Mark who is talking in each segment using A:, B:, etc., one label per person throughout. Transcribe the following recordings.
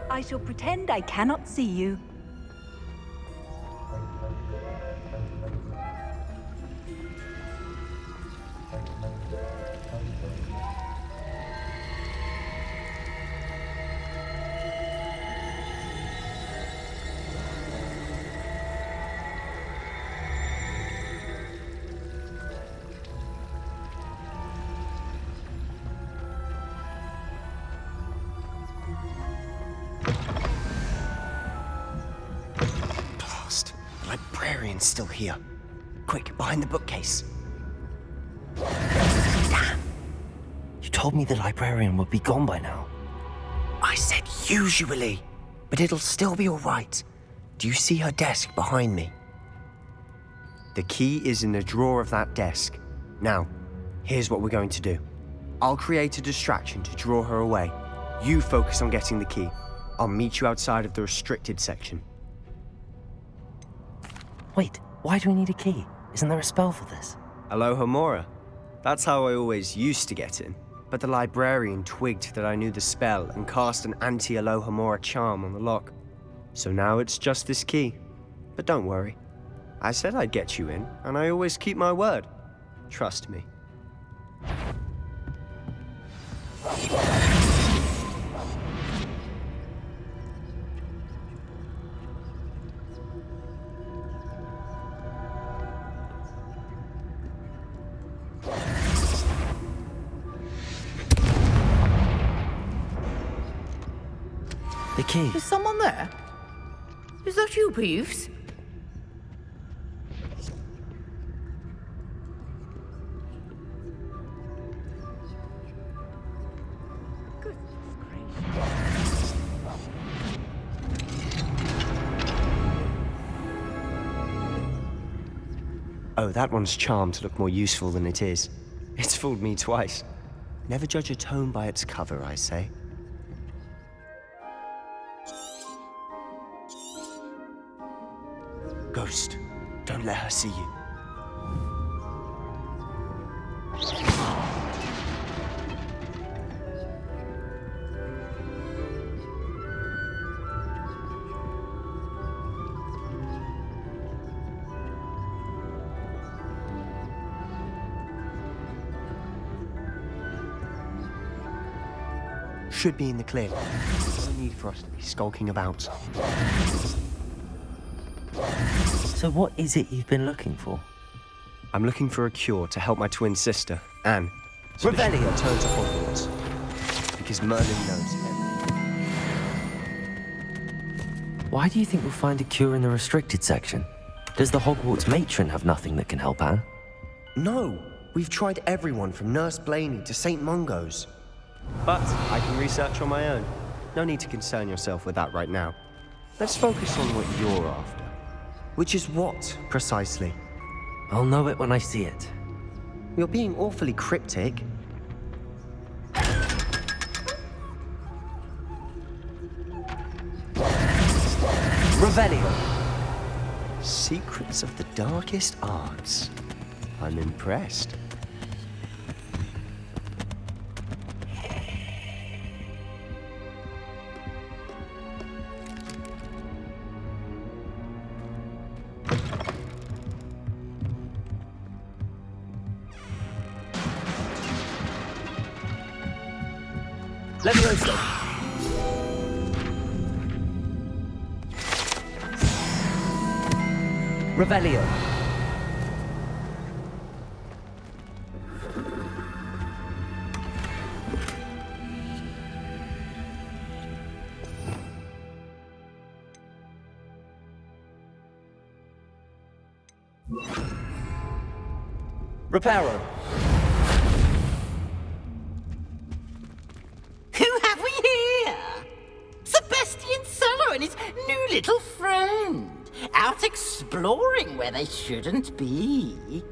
A: I shall pretend I cannot see you.
B: Librarian's still here. Quick, behind the bookcase. Damn! You told me the librarian would be gone by now. I said usually, but it'll still be all right. Do you see her desk behind me? The key is in the drawer of that desk. Now, here's what we're going to do. I'll create a distraction to draw her away. You focus on getting the key. I'll meet you outside of the restricted section.
C: Wait, why do we need a key? Isn't there a spell for this?
B: Alohomora. That's how I always used to get in. But the librarian twigged that I knew the spell and cast an anti-Alohomora charm on the lock. So now it's just this key. But don't worry. I said I'd get you in, and I always keep my word. Trust me.
C: The key.
D: Is someone there? Is that you, Peeves?
B: Oh, that one's charmed to look more useful than it is. It's fooled me twice. Never judge a tome by its cover, I say. Ghost, don't let her see you. Should be in the clear. No need for us to be skulking about.
C: So what is it you've been looking for?
B: I'm looking for a cure to help my twin sister, Anne. So that she can return to Hogwarts. Because Merlin knows everything.
C: Why do you think we'll find a cure in the restricted section? Does the Hogwarts matron have nothing that can help Anne?
B: No, we've tried everyone from Nurse Blaney to St. Mungo's. But I can research on my own. No need to concern yourself with that right now. Let's focus on what you're after. Which is what, precisely?
C: I'll know it when I see it.
B: You're being awfully cryptic. Revelio. Secrets of the darkest arts. I'm impressed. Levioso. Revelio. Reparo.
D: And his new little friend, out exploring where they shouldn't be.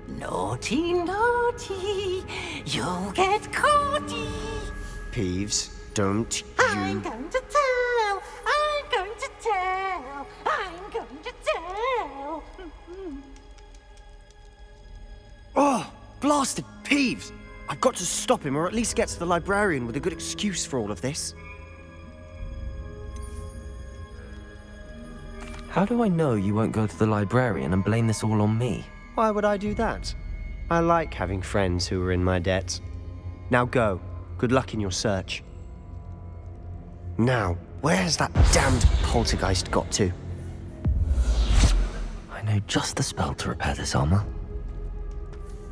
D: Naughty, naughty, you'll get caughty.
B: Peeves, don't you...
D: I'm going to tell, I'm going to tell, I'm going to tell.
B: Oh, blasted Peeves! I've got to stop him, or at least get to the librarian with a good excuse for all of this.
C: How do I know you won't go to the librarian and blame this all on me?
B: Why would I do that? I like having friends who are in my debt. Now go. Good luck in your search. Now, where's that damned poltergeist got to?
C: I know just the spell to repair this armor.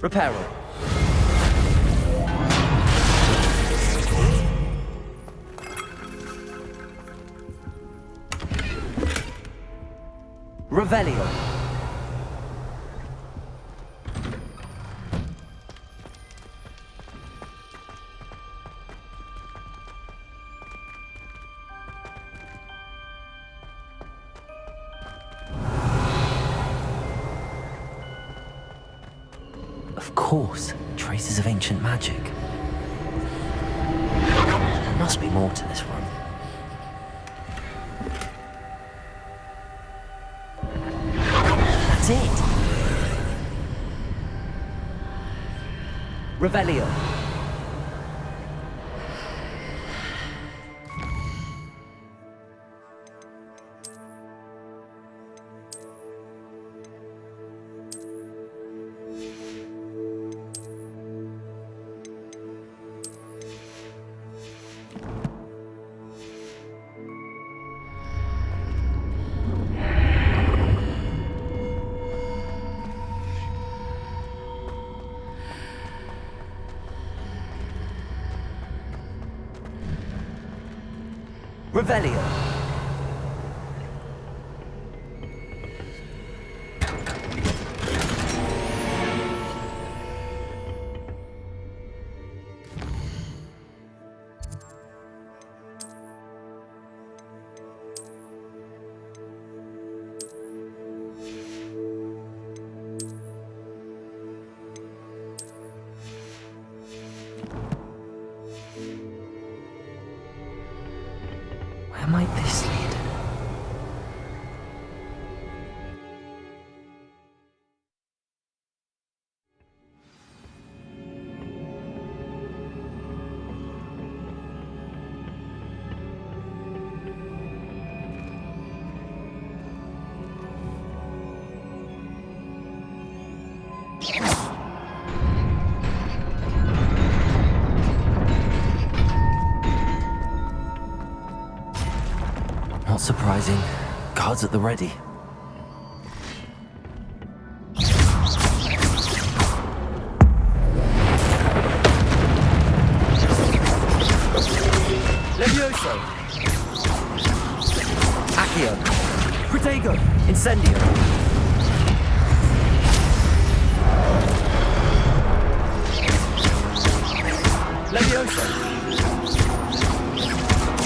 B: Repair it. Revelio.
C: Of course, traces of ancient magic. There must be more to this room. That's it!
B: Revelio. Revelio.
C: Where might this lead? Not surprising. Guards at the ready.
B: Levioso. Accio. Protego. Incendio. Levioso.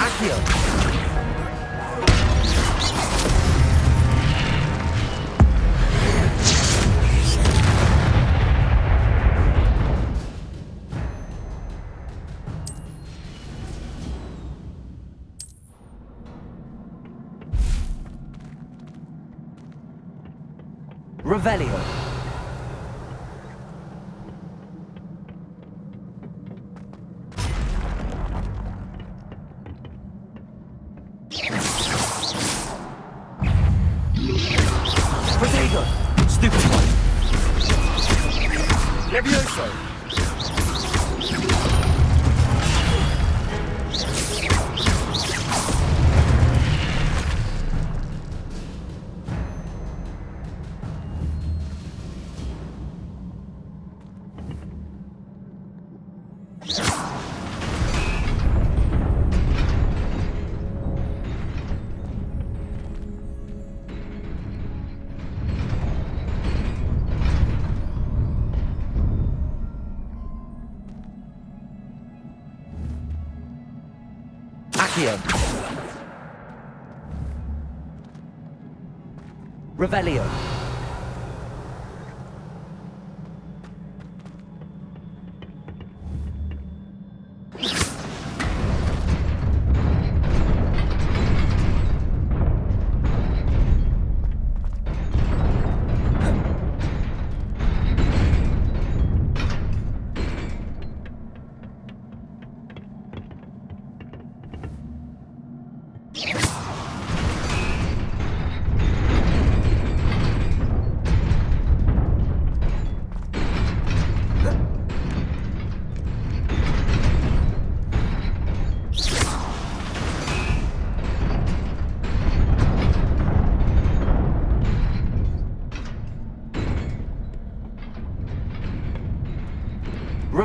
B: Accio. Revelio. Protego. Stupid one. Levioso. Accio. Revelio.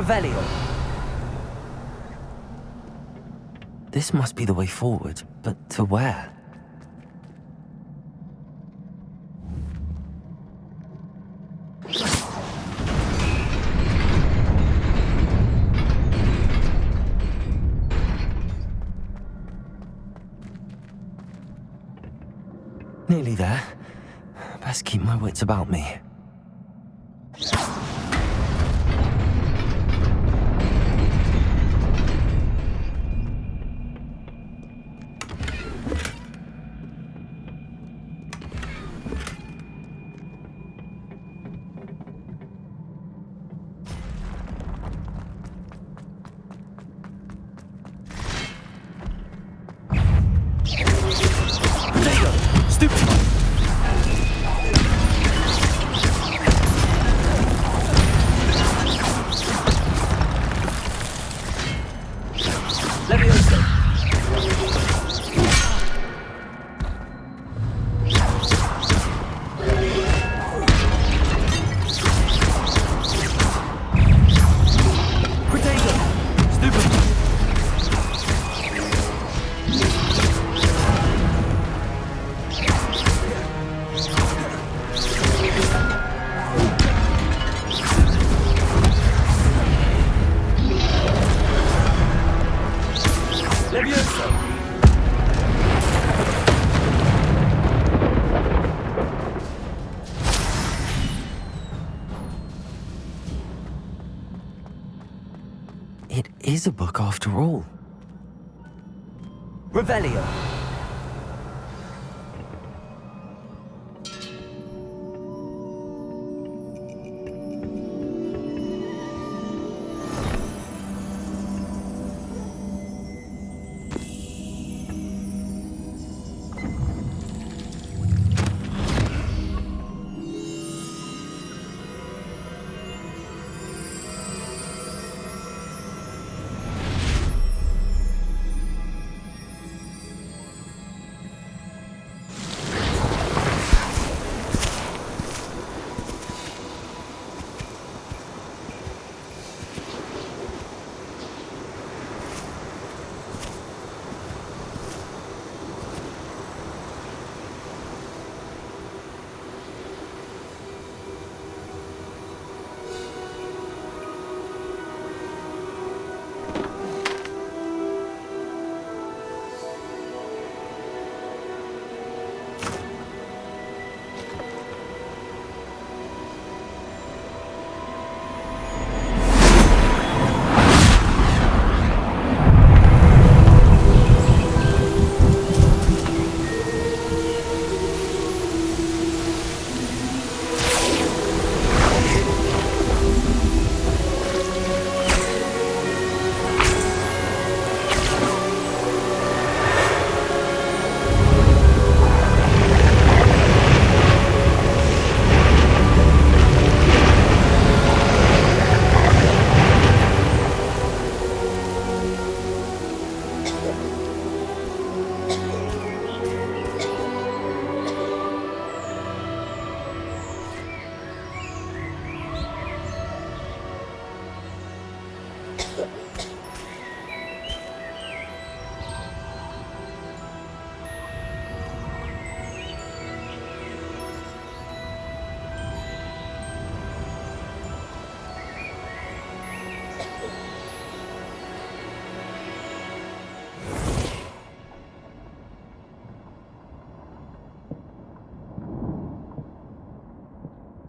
B: Revelio.
C: This must be the way forward, but to where? Nearly there. Best keep my wits about me. It is a book after all.
B: Revelio.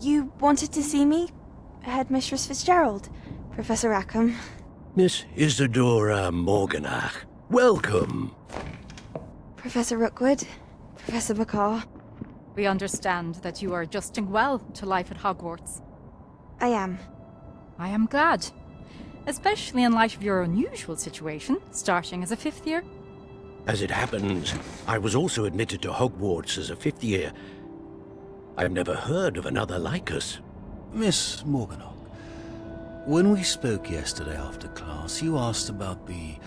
E: You wanted to see me? Headmistress Fitzgerald? Professor Rackham?
F: Miss Isadora Morganach, welcome.
E: Professor Rookwood? Professor McCaw?
A: We understand that you are adjusting well to life at Hogwarts.
E: I am.
A: I am glad. Especially in light of your unusual situation, starting as a fifth year.
F: As it happens, I was also admitted to Hogwarts as a fifth year. I've never heard of another like us.
G: Miss Morganach, when we spoke yesterday after class, you asked about the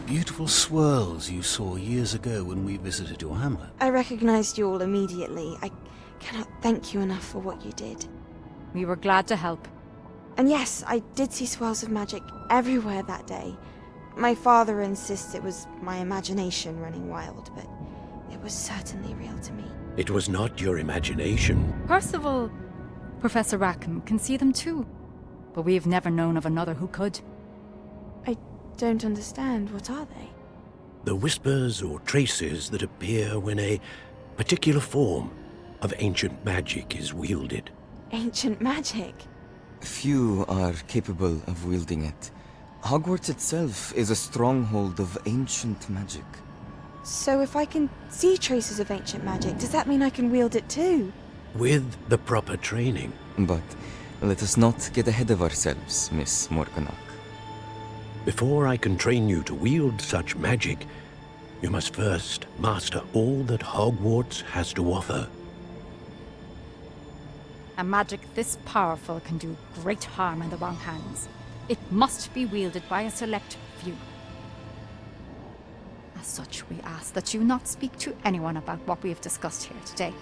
G: beautiful swirls you saw years ago when we visited your hamlet.
E: I recognized you all immediately. I cannot thank you enough for what you did.
A: We were glad to help.
E: And yes, I did see swirls of magic everywhere that day. My father insists it was my imagination running wild, but it was certainly real to me.
F: It was not your imagination.
A: Percival, Professor Rackham can see them too. But we've never known of another who could.
E: I don't understand. What are they?
F: The whispers or traces that appear when a particular form of ancient magic is wielded.
E: Ancient magic?
H: Few are capable of wielding it. Hogwarts itself is a stronghold of ancient magic.
E: So if I can see traces of ancient magic, does that mean I can wield it too?
F: With the proper training.
H: But let us not get ahead of ourselves, Miss Morganach.
F: Before I can train you to wield such magic, you must first master all that Hogwarts has to offer.
A: A magic this powerful can do great harm in the wrong hands. It must be wielded by a select few. As such, we ask that you not speak to anyone about what we have discussed here today.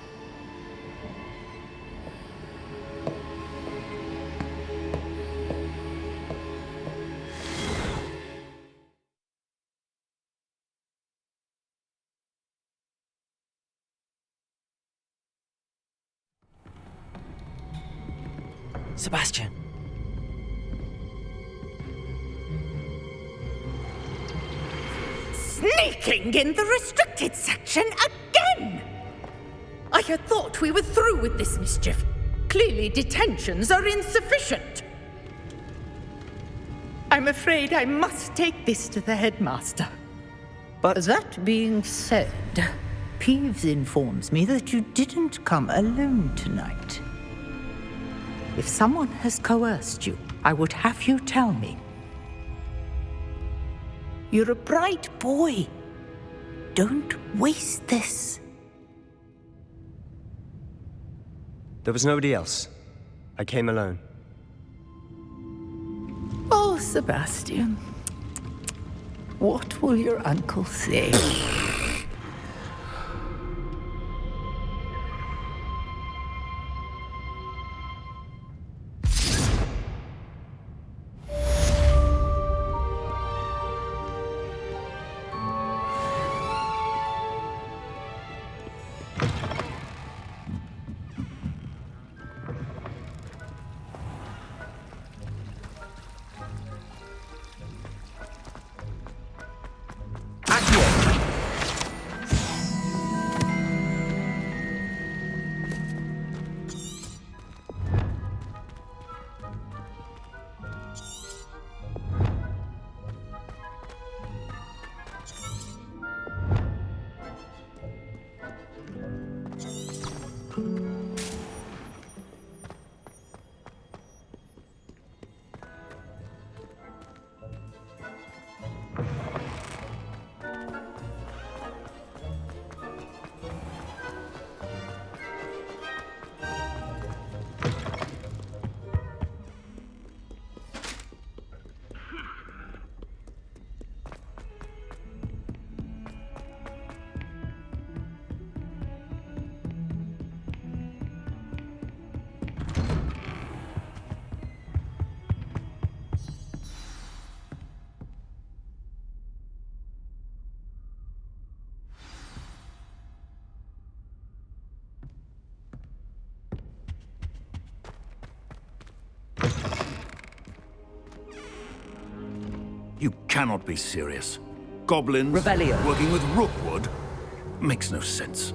B: Sebastian.
D: Sneaking in the restricted section again! I had thought we were through with this mischief. Clearly detentions are insufficient. I'm afraid I must take this to the headmaster.
I: But that being said, Peeves informs me that you didn't come alone tonight. If someone has coerced you, I would have you tell me. You're a bright boy. Don't waste this.
B: There was nobody else. I came alone.
I: Oh, Sebastian. What will your uncle say?
G: You cannot be serious. Goblins
J: Revelio.
G: working with Rookwood makes no sense.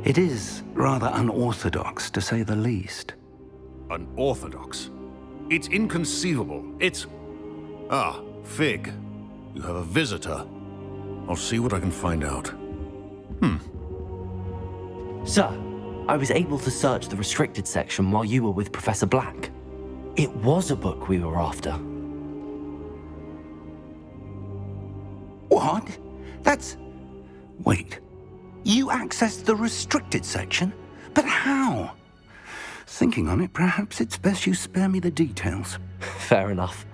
K: It is rather unorthodox, to say the least.
G: Unorthodox? It's inconceivable. It's... Ah, Fig. You have a visitor. I'll see what I can find out.
C: Sir, I was able to search the restricted section while you were with Professor Black. It was a book we were after.
K: What? That's... Wait. You accessed the restricted section? But how? Thinking on it, perhaps it's best you spare me the details.
C: Fair enough.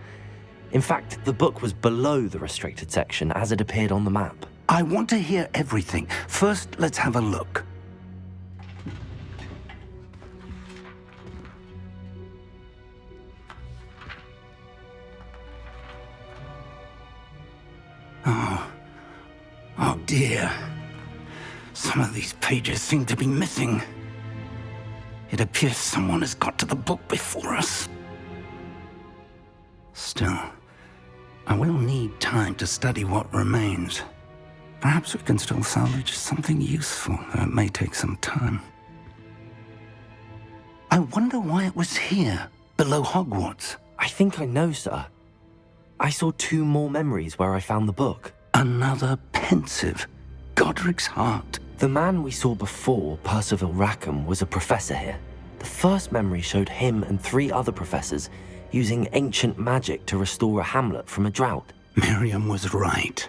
C: In fact, the book was below the restricted section as it appeared on the map.
K: I want to hear everything. First, let's have a look. dear. Some of these pages seem to be missing. It appears someone has got to the book before us. Still, I will need time to study what remains. Perhaps we can still salvage something useful, though it may take some time. I wonder why it was here, below Hogwarts.
C: I think I know, sir. I saw 2 more memories where I found the book.
K: Another pensive. Godric's heart.
C: The man we saw before, Percival Rackham, was a professor here. The first memory showed him and 3 other professors using ancient magic to restore a hamlet from a drought.
K: Miriam was right.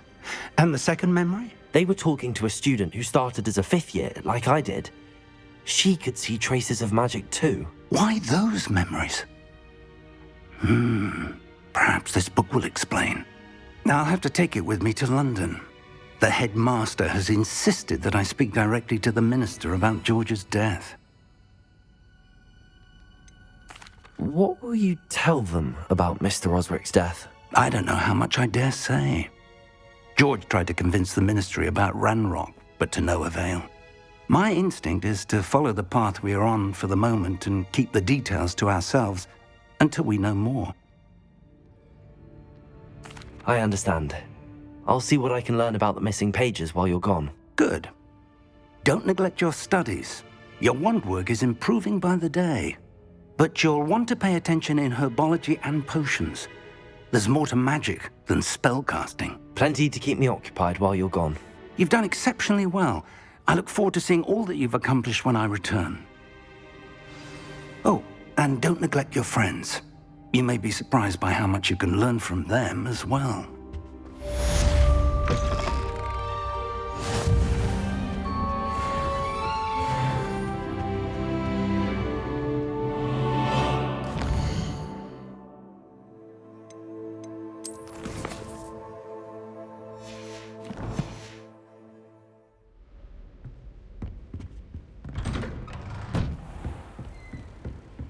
K: And the second memory?
C: They were talking to a student who started as a 5th year, like I did. She could see traces of magic too.
K: Why those memories? Perhaps this book will explain. Now I'll have to take it with me to London. The headmaster has insisted that I speak directly to the minister about George's death.
C: What will you tell them about Mr. Osric's death?
K: I don't know how much I dare say. George tried to convince the ministry about Ranrock, but to no avail. My instinct is to follow the path we are on for the moment and keep the details to ourselves until we know more.
C: I understand. I'll see what I can learn about the missing pages while you're gone.
K: Good. Don't neglect your studies. Your wand work is improving by the day. But you'll want to pay attention in herbology and potions. There's more to magic than spellcasting.
C: Plenty to keep me occupied while you're gone.
K: You've done exceptionally well. I look forward to seeing all that you've accomplished when I return. Oh, and don't neglect your friends. You may be surprised by how much you can learn from them as well.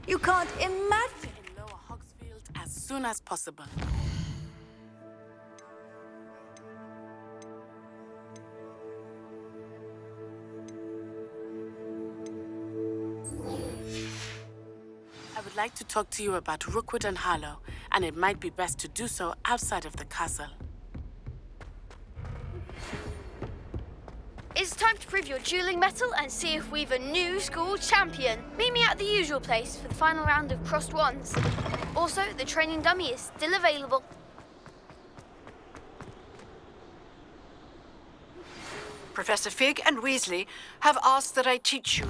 J: You can't imagine.
L: In Lower Hogsfield as soon as possible. I would like to talk to you about Rookwood and Harlow, and it might be best to do so outside of the castle.
M: It's time to prove your dueling mettle and see if we've a new school champion. Meet me at the usual place for the final round of crossed wands. Also, the training dummy is still available.
L: Professor Fig and Weasley have asked that I teach you.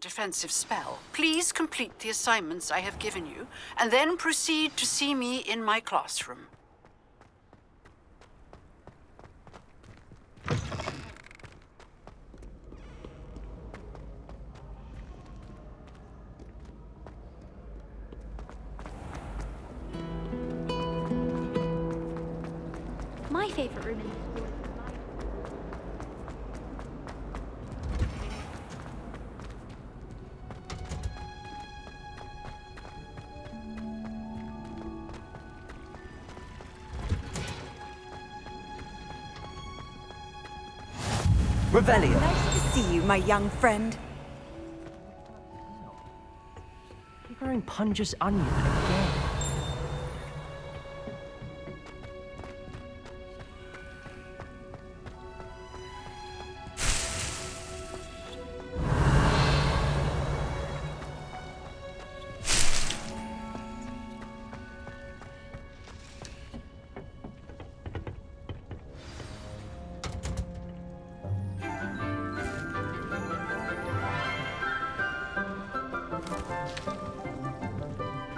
L: Defensive spell. Please complete the assignments I have given you, and then proceed to see me in my classroom.
M: My favorite room in the school.
C: Revelio!
J: Nice to see you, my young friend.
C: You're wearing Punja's onion again.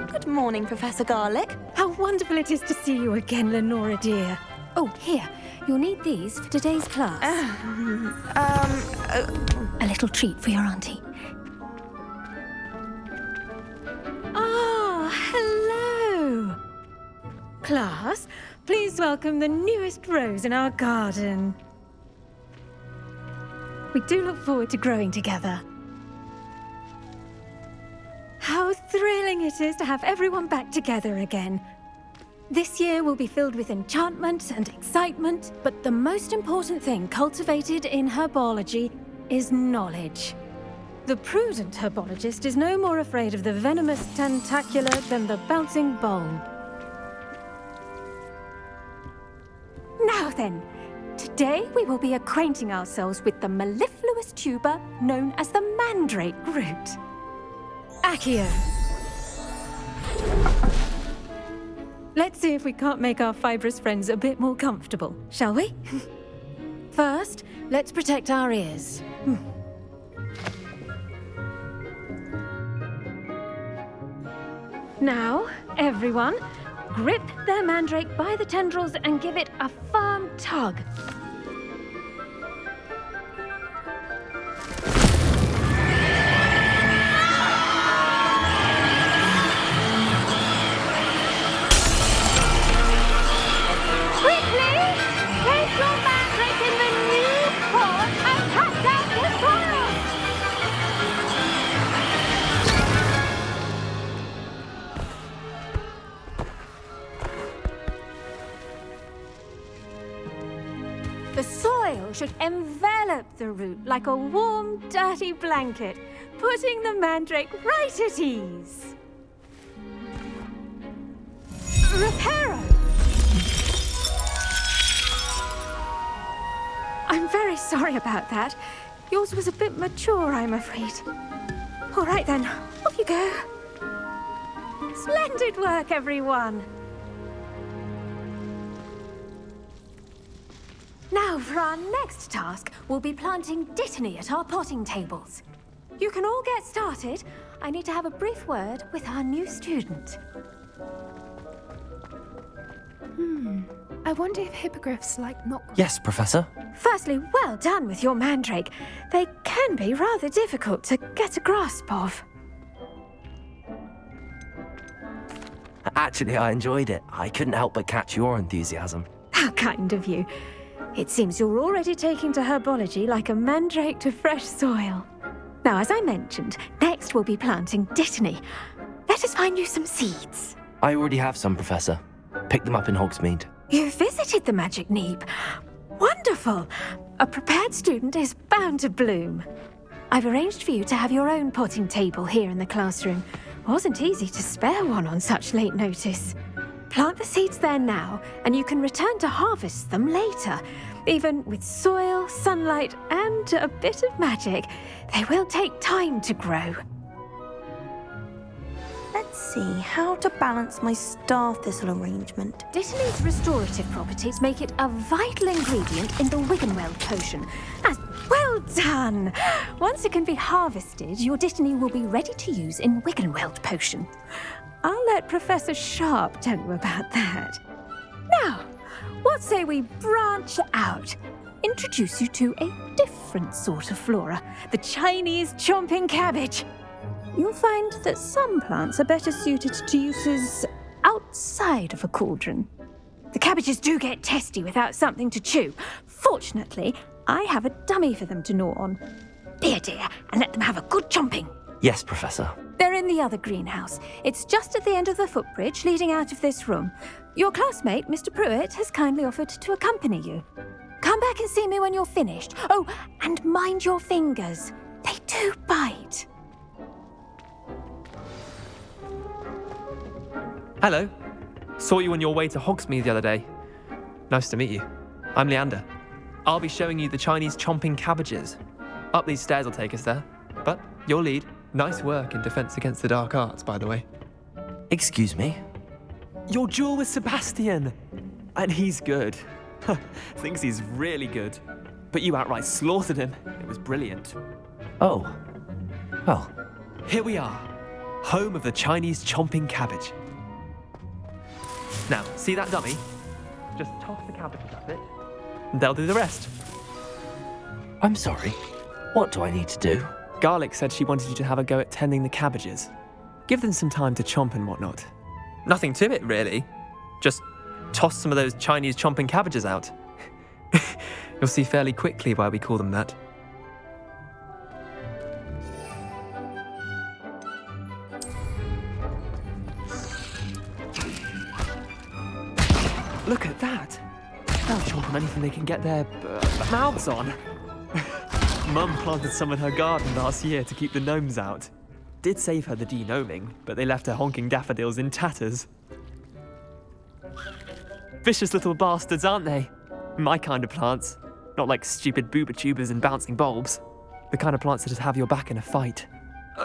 J: Good morning, Professor Garlick.
N: How wonderful it is to see you again, Lenora dear. Oh, here. You'll need these for today's class. A little treat for your auntie. Ah, hello. Class, please welcome the newest rose in our garden. We do look forward to growing together. How thrilling it is to have everyone back together again. This year will be filled with enchantment and excitement, but the most important thing cultivated in herbology is knowledge. The prudent herbologist is no more afraid of the venomous tentacular than the bouncing bulb. Now then, today we will be acquainting ourselves with the mellifluous tuber known as the mandrake root. Accio. Let's see if we can't make our fibrous friends a bit more comfortable, shall we? First, let's protect our ears. Now, everyone, grip their mandrake by the tendrils and give it a firm tug. Quickly, place your mandrake in the new pot and cut down the soil. The soil should envelop the root like a warm, dirty blanket, putting the mandrake right at ease. Reparo! I'm very sorry about that. Yours was a bit mature, I'm afraid. All right then, off you go. Splendid work, everyone. Now, for our next task, we'll be planting dittany at our potting tables. You can all get started. I need to have a brief word with our new student. I wonder if hippogriffs like knock.
B: Yes, Professor.
N: Firstly, well done with your mandrake. They can be rather difficult to get a grasp of.
C: Actually, I enjoyed it. I couldn't help but catch your enthusiasm.
N: How kind of you. It seems you're already taking to herbology like a mandrake to fresh soil. Now, as I mentioned, next we'll be planting dittany. Let us find you some seeds.
C: I already have some, Professor. Picked them up in Hogsmeade.
N: You visited the Magic Neep. Wonderful! A prepared student is bound to bloom. I've arranged for you to have your own potting table here in the classroom. Wasn't easy to spare one on such late notice. Plant the seeds there now, and you can return to harvest them later. Even with soil, sunlight, and a bit of magic, they will take time to grow.
E: Let's see how to balance my star thistle arrangement.
N: Dittany's restorative properties make it a vital ingredient in the Wiggenweld potion. Well done! Once it can be harvested, your dittany will be ready to use in Wiggenweld potion. I'll let Professor Sharp tell you about that. Now, what say we branch out? Introduce you to a different sort of flora, the Chinese chomping cabbage. You'll find that some plants are better suited to uses outside of a cauldron. The cabbages do get testy without something to chew. Fortunately, I have a dummy for them to gnaw on. Dear, and let them have a good chomping.
C: Yes, Professor.
N: They're in the other greenhouse. It's just at the end of the footbridge leading out of this room. Your classmate, Mr. Pruitt, has kindly offered to accompany you. Come back and see me when you're finished. Oh, and mind your fingers. They do bite.
O: Hello. Saw you on your way to Hogsmeade the other day. Nice to meet you. I'm Leander. I'll be showing you the Chinese chomping cabbages. Up these stairs will take us there. But your lead. Nice work in Defense Against the Dark Arts, by the way.
C: Excuse me?
O: Your duel with Sebastian. And he's good. Thinks he's really good. But you outright slaughtered him. It was brilliant.
C: Oh. Well.
O: Here we are. Home of the Chinese chomping cabbage. Now, see that dummy? Just toss the cabbages at it, and they'll do the rest.
C: I'm sorry. What do I need to do?
O: Garlic said she wanted you to have a go at tending the cabbages. Give them some time to chomp and whatnot. Nothing to it, really. Just toss some of those Chinese chomping cabbages out. You'll see fairly quickly why we call them that. Look at that. They'll chomp on anything they can get their mouths on. Mum planted some in her garden last year to keep the gnomes out. Did save her the de-gnoming, but they left her honking daffodils in tatters. Vicious little bastards, aren't they? My kind of plants. Not like stupid booba tubers and bouncing bulbs. The kind of plants that just have your back in a fight.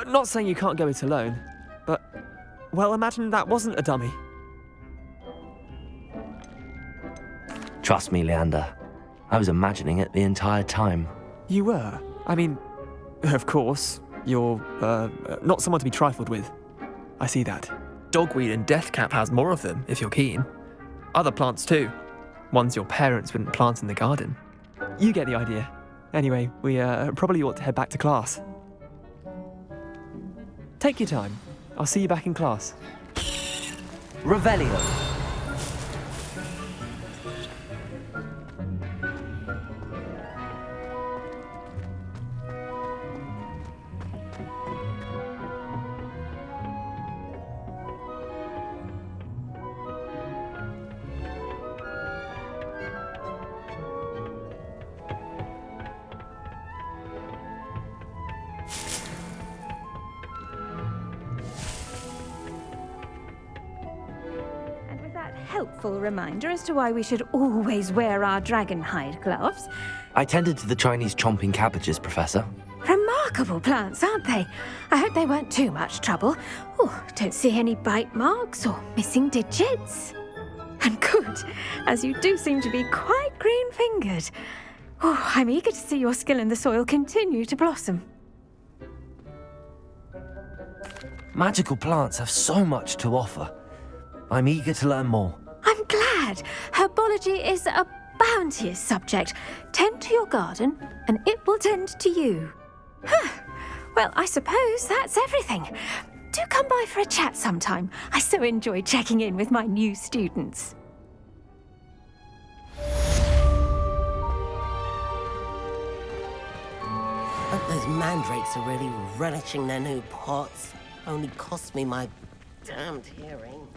O: Not saying you can't go it alone, but, well, imagine that wasn't a dummy.
C: Trust me, Leander. I was imagining it the entire time.
O: You were? I mean, of course, you're, not someone to be trifled with. I see that. Dogweed and deathcap has more of them, if you're keen. Other plants too. Ones your parents wouldn't plant in the garden. You get the idea. Anyway, we probably ought to head back to class. Take your time. I'll see you back in class.
C: Revelio.
N: Helpful reminder as to why we should always wear our dragon hide gloves.
C: I tended to the Chinese chomping cabbages, Professor.
N: Remarkable plants, aren't they? I hope they weren't too much trouble. Oh, don't see any bite marks or missing digits. And good, as you do seem to be quite green-fingered. Oh, I'm eager to see your skill in the soil continue to blossom.
C: Magical plants have so much to offer. I'm eager to learn more.
N: I'm glad. Herbology is a bounteous subject. Tend to your garden, and it will tend to you. Well, I suppose that's everything. Do come by for a chat sometime. I so enjoy checking in with my new students.
P: Hope those mandrakes are really relishing their new pots. Only cost me my damned hearing.